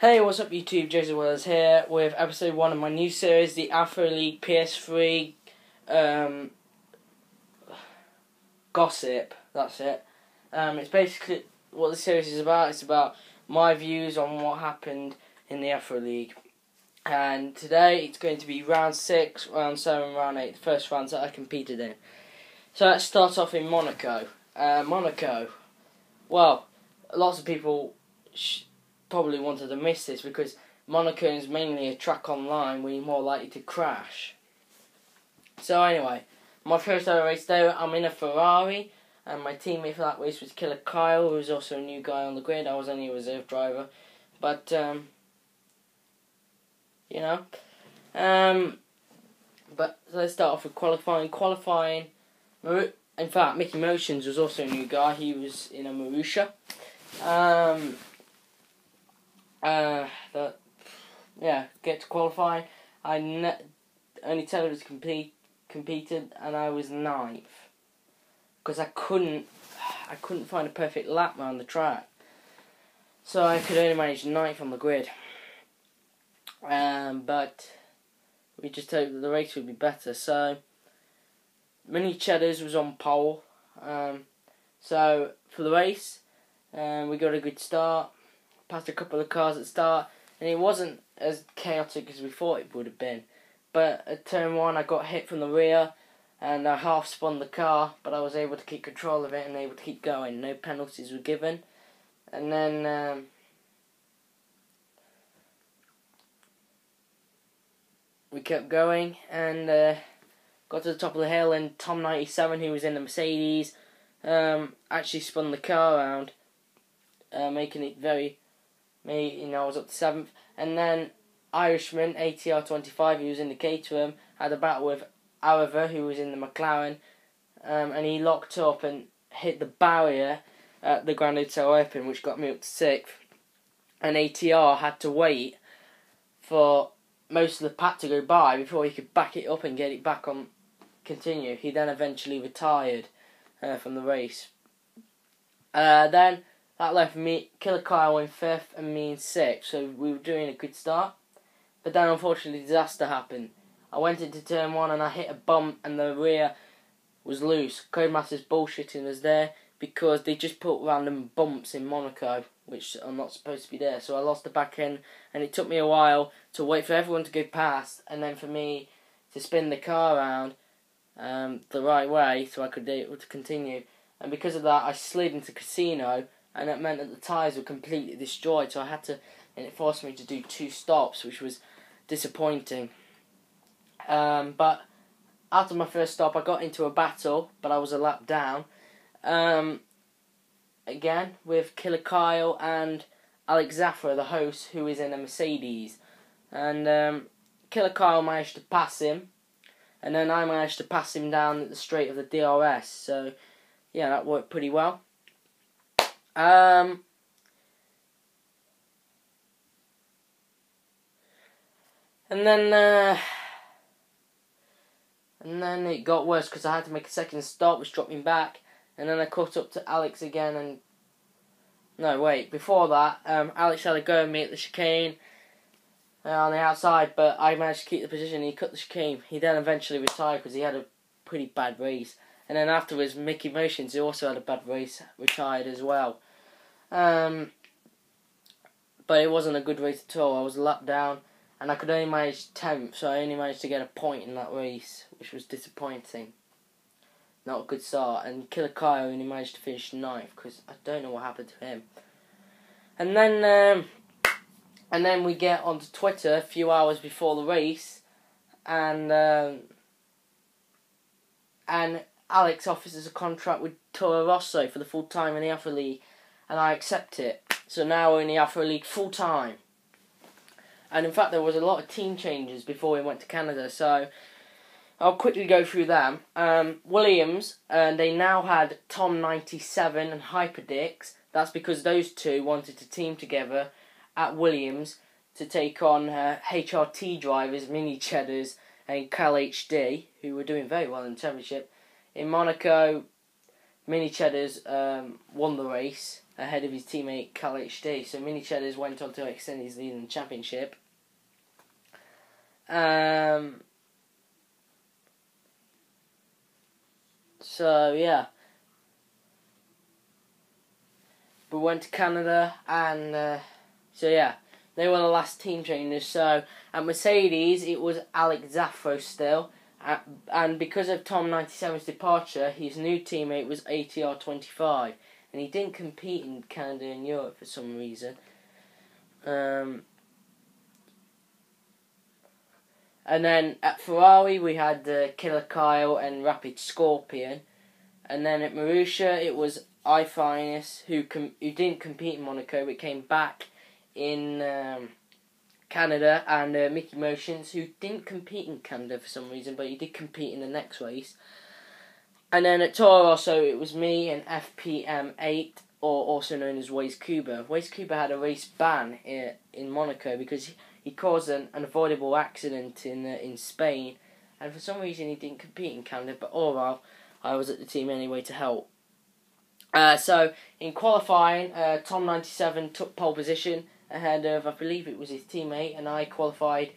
Hey, what's up YouTube, Jason Wells here with episode 1 of my new series, the AfroLeague PS3 gossip, that's it. It's basically what the series is about. It's about my views on what happened in the AfroLeague. And today it's going to be round 6, round 7, round 8, the first rounds that I competed in. So let's start off in Monaco. Monaco, well, lots of people probably wanted to miss this because Monaco is mainly a track online where you're more likely to crash. So anyway, my first ever race there, I'm in a Ferrari, and my teammate for that race was Killer Kyle, who was also a new guy on the grid. I was only a reserve driver, but but let's start off with qualifying. In fact, Mickey Motions was also a new guy. He was in a Marussia. Get to qualify. Only 10 of us competed, and I was 9th because I couldn't find a perfect lap around the track, so I could only manage 9th on the grid. But we just hoped that the race would be better. So Mini Cheddars was on pole. So for the race, we got a good start. Passed a couple of cars at the start, and it wasn't as chaotic as we thought it would have been. But at turn 1, I got hit from the rear, and I half spun the car, but I was able to keep control of it and able to keep going. No penalties were given. And then we kept going and got to the top of the hill, and Tom 97, who was in the Mercedes, actually spun the car around, making it I was up to 7th, and then Irishman, ATR 25, who was in the Caterham, had a battle with Oliver, who was in the McLaren, and he locked up and hit the barrier at the Grand Hotel Open, which got me up to 6th, and ATR had to wait for most of the pack to go by before he could back it up and get it back on, continue. He then eventually retired from the race. Then that left me, Killer Kyle in 5th and me in 6th, so we were doing a good start. But then unfortunately disaster happened. I went into turn 1 and I hit a bump and the rear was loose. Codemasters bullshitting us there because they just put random bumps in Monaco, which are not supposed to be there. So I lost the back end, and it took me a while to wait for everyone to go past and then for me to spin the car around the right way so I could be able to continue. And because of that, I slid into Casino, and it meant that the tyres were completely destroyed, so I had to, and it forced me to do 2 stops, which was disappointing. But after my first stop, I got into a battle, but I was a lap down, again, with Killer Kyle and Alex Zafra, the host, who is in a Mercedes. And Killer Kyle managed to pass him, and then I managed to pass him down at the straight of the DRS, so yeah, that worked pretty well. And then it got worse because I had to make a second stop, which dropped me back, and then I caught up to Alex again. And no, wait, before that, Alex had a go at me at the chicane on the outside, but I managed to keep the position. He cut the chicane. He then eventually retired because he had a pretty bad race. And then afterwards, Mickey Motions, who also had a bad race, retired as well. But it wasn't a good race at all. I was a lap down, and I could only manage 10th, so I only managed to get a point in that race, which was disappointing. Not a good start. And Killer Kyle only managed to finish 9th, because I don't know what happened to him. And then we get onto Twitter a few hours before the race, and Alex offers us a contract with Toro Rosso for the full time in the AfroLeague, and I accept it. So now we're in the AfroLeague full time. And in fact, there was a lot of team changes before we went to Canada, so I'll quickly go through them. Williams, they now had Tom 97 and Hyperdix. That's because those two wanted to team together at Williams to take on HRT drivers, Mini Cheddars and Cal HD, who were doing very well in the championship. In Monaco, Mini Cheddars won the race, ahead of his teammate Cal HD. So Mini Cheddars went on to extend his lead in the championship. So yeah, we went to Canada, and so yeah, they were the last team changes. So at Mercedes, it was Alex Zaffro still, and because of Tom 97's departure, his new teammate was ATR 25, and he didn't compete in Canada and Europe for some reason. And then at Ferrari, we had Killer Kyle and Rapid Scorpion. And then at Marussia, it was iFinus, who didn't compete in Monaco, but came back in Canada, and Mickey Motions, who didn't compete in Canada for some reason, but he did compete in the next race. And then at Toro Rosso, it was me and FPM8, or also known as Waze Cuba. Waze Cuba had a race ban in Monaco because he caused an unavoidable accident in Spain, and for some reason he didn't compete in Canada, but overall I was at the team anyway to help. So in qualifying, Tom 97 took pole position ahead of, I believe it was his teammate, and I qualified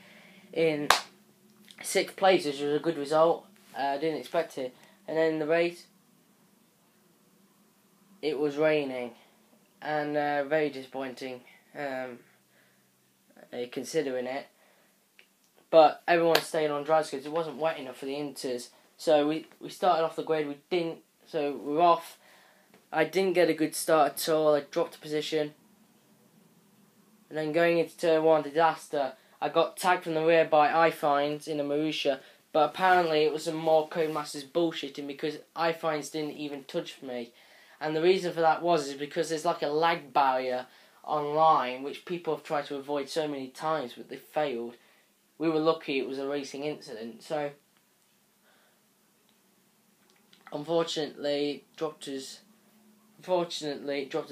in 6th place, which was a good result. I didn't expect it. And then in the race, it was raining, and very disappointing, considering it. But everyone stayed on dries because it wasn't wet enough for the inters. So we started off the grid. So we're off. I didn't get a good start at all. I dropped a position. And then going into turn 1, disaster. I got tagged from the rear by iFines in a Marussia, but apparently it was some more Codemasters bullshitting because iFines didn't even touch me. And the reason for that is because there's like a lag barrier online which people have tried to avoid so many times, but they failed. We were lucky it was a racing incident, so unfortunately it dropped us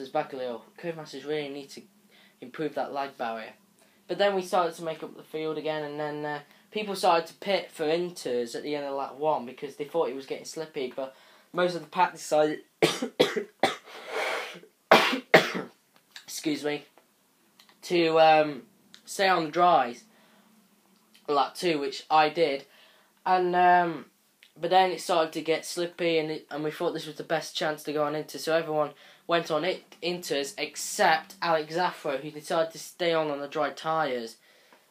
back a little. Codemasters really need to improve that lag barrier. But then we started to make up the field again, and then people started to pit for inters at the end of lap 1 because they thought it was getting slippy, but most of the pack decided excuse me, to stay on the dries lap 2, which I did, and but then it started to get slippy, and we thought this was the best chance to go on Inter, so everyone went on Inters except Alex Zaffro, who decided to stay on the dry tyres,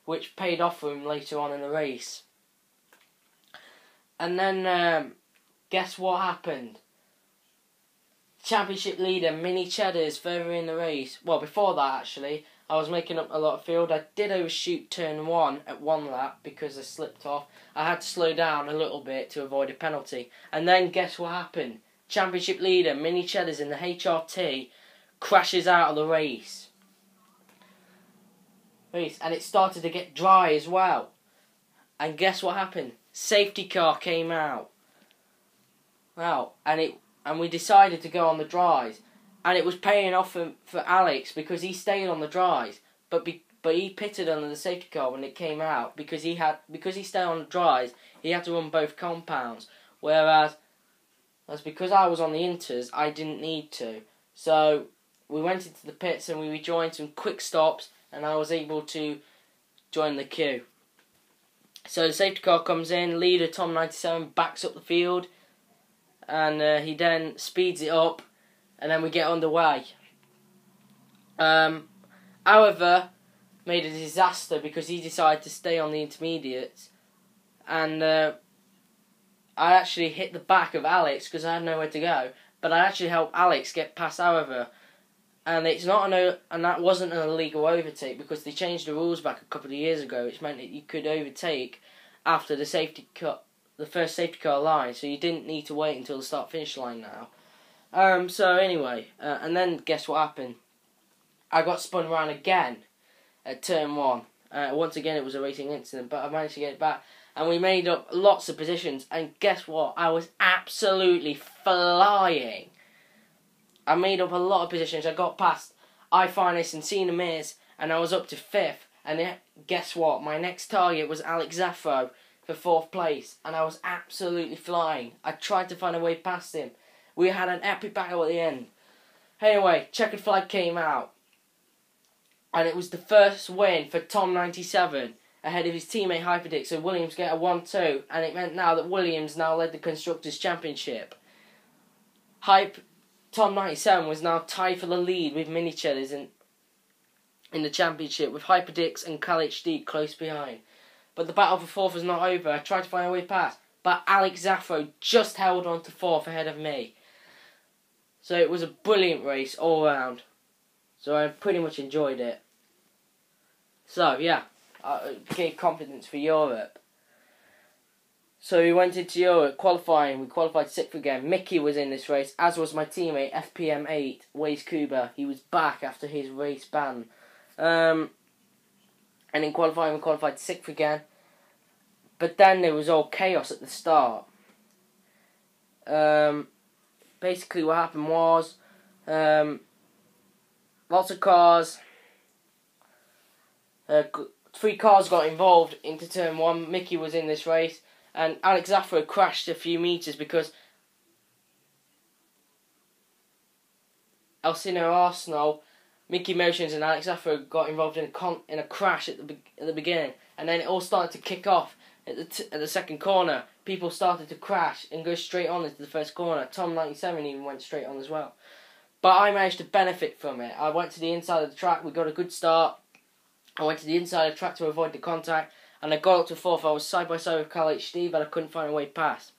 which paid off for him later on in the race. And then guess what happened? Championship leader Mini Cheddars further in the race. Well, before that actually, I was making up a lot of field. I did overshoot turn 1 at 1 lap because I slipped off. I had to slow down a little bit to avoid a penalty. And then guess what happened? Championship leader Mini Cheddars in the HRT crashes out of the race. And it started to get dry as well. And guess what happened? Safety car came out. Wow, and we decided to go on the dries, and it was paying off for Alex because he stayed on the dries, but he pitted under the safety car when it came out because he stayed on the dries, he had to run both compounds, whereas because I was on the inters, I didn't need to. So we went into the pits and we rejoined some quick stops, and I was able to join the queue. So the safety car comes in, leader Tom 97 backs up the field, and he then speeds it up, and then we get underway. However, made a disaster because he decided to stay on the intermediates, and I actually hit the back of Alex because I had nowhere to go, but I actually helped Alex get past, however, and that wasn't an illegal overtake because they changed the rules back a couple of years ago, which meant that you could overtake after the first safety car line, so you didn't need to wait until the start-finish line now. So anyway, and then guess what happened? I got spun around again at turn 1. Once again, it was a racing incident, but I managed to get it back, and we made up lots of positions, and guess what? I was absolutely flying. I made up a lot of positions. I got past iFinus and Cena Mears, and I was up to 5th, and guess what? My next target was Alex Zaffro for 4th place, and I was absolutely flying. I tried to find a way past him. We had an epic battle at the end. Anyway, checkered flag came out. And it was the first win for Tom 97 ahead of his teammate Hyperdick. So Williams get a 1-2. And it meant now that Williams now led the Constructors' Championship. Tom 97 was now tied for the lead with Mini Cheddars in the championship, with Hyperdicks and Cal HD close behind. But the battle for fourth was not over. I tried to find a way past, but Alex Zaffro just held on to fourth ahead of me. So it was a brilliant race all round. So I pretty much enjoyed it. So yeah, I gave confidence for Europe. So we went into Europe qualifying. We qualified 6th again. Mickey was in this race, as was my teammate FPM8, Waze Kuba. He was back after his race ban. And in qualifying, we qualified 6th again. But then there was all chaos at the start. Basically what happened was, lots of cars, 3 cars got involved into turn 1. Mickey was in this race, and Alex Zaffro crashed a few metres because Alcino Arsenal, Mickey Motions and Alex Zaffro got involved in a crash at the beginning, and then it all started to kick off at the second corner. People started to crash and go straight on into the first corner. Tom 97 even went straight on as well. But I managed to benefit from it. I went to the inside of the track. We got a good start. I went to the inside of the track to avoid the contact, and I got up to 4th. I was side by side with Cal HD, but I couldn't find a way past.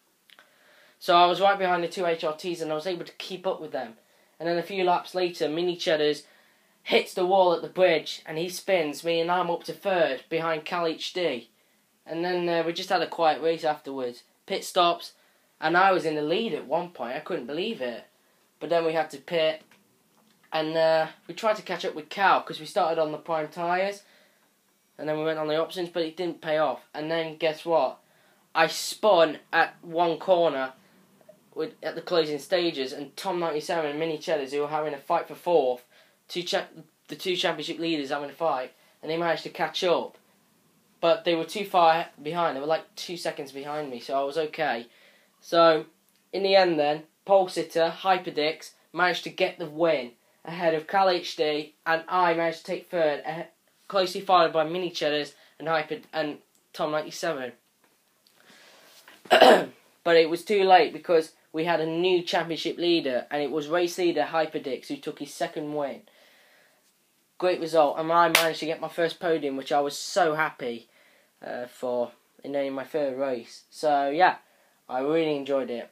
So I was right behind the 2 HRTs, and I was able to keep up with them. And then a few laps later, Mini Cheddars hits the wall at the bridge, and he spins me, and I'm up to 3rd behind Cal HD. And then we just had a quiet race afterwards. Pit stops, and I was in the lead at one point. I couldn't believe it. But then we had to pit, and we tried to catch up with Cal because we started on the prime tyres, and then we went on the options, but it didn't pay off. And then guess what? I spun at one corner at the closing stages, and Tom 97 and Mini Cheddars, who were having a fight for 4th, the 2 championship leaders having a fight, and they managed to catch up. But they were too far behind. They were like 2 seconds behind me, so I was okay. So, in the end then, pole sitter, Hyperdicks, managed to get the win ahead of Cal HD, and I managed to take 3rd, closely followed by Mini Cheddars and Tom 97. But it was too late because we had a new championship leader, and it was race leader Hyperdicks who took his 2nd win. Great result, and I managed to get my first podium, which I was so happy for in my 3rd race. So yeah, I really enjoyed it.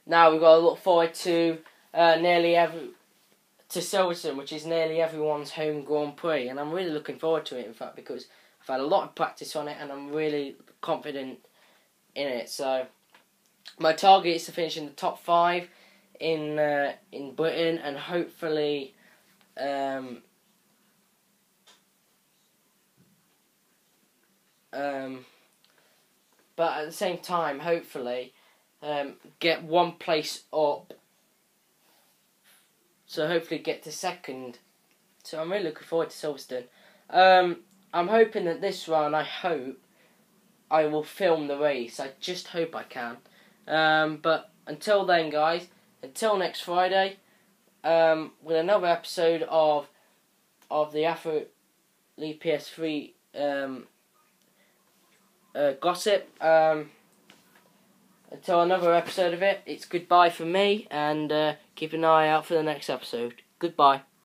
Now we've got to look forward to Silverstone, which is nearly everyone's home Grand Prix, and I'm really looking forward to it. In fact, because I've had a lot of practice on it, and I'm really confident in it. So my target is to finish in the top 5 in Britain, and hopefully. But at the same time, hopefully, get 1 place up. So hopefully get to 2nd. So I'm really looking forward to Silverstone. I'm hoping that this run, I hope I will film the race. I just hope I can. But until then, guys, until next Friday, with another episode of the AfroLeague PS3 gossip. Until another episode of it, it's goodbye from me, and keep an eye out for the next episode. Goodbye.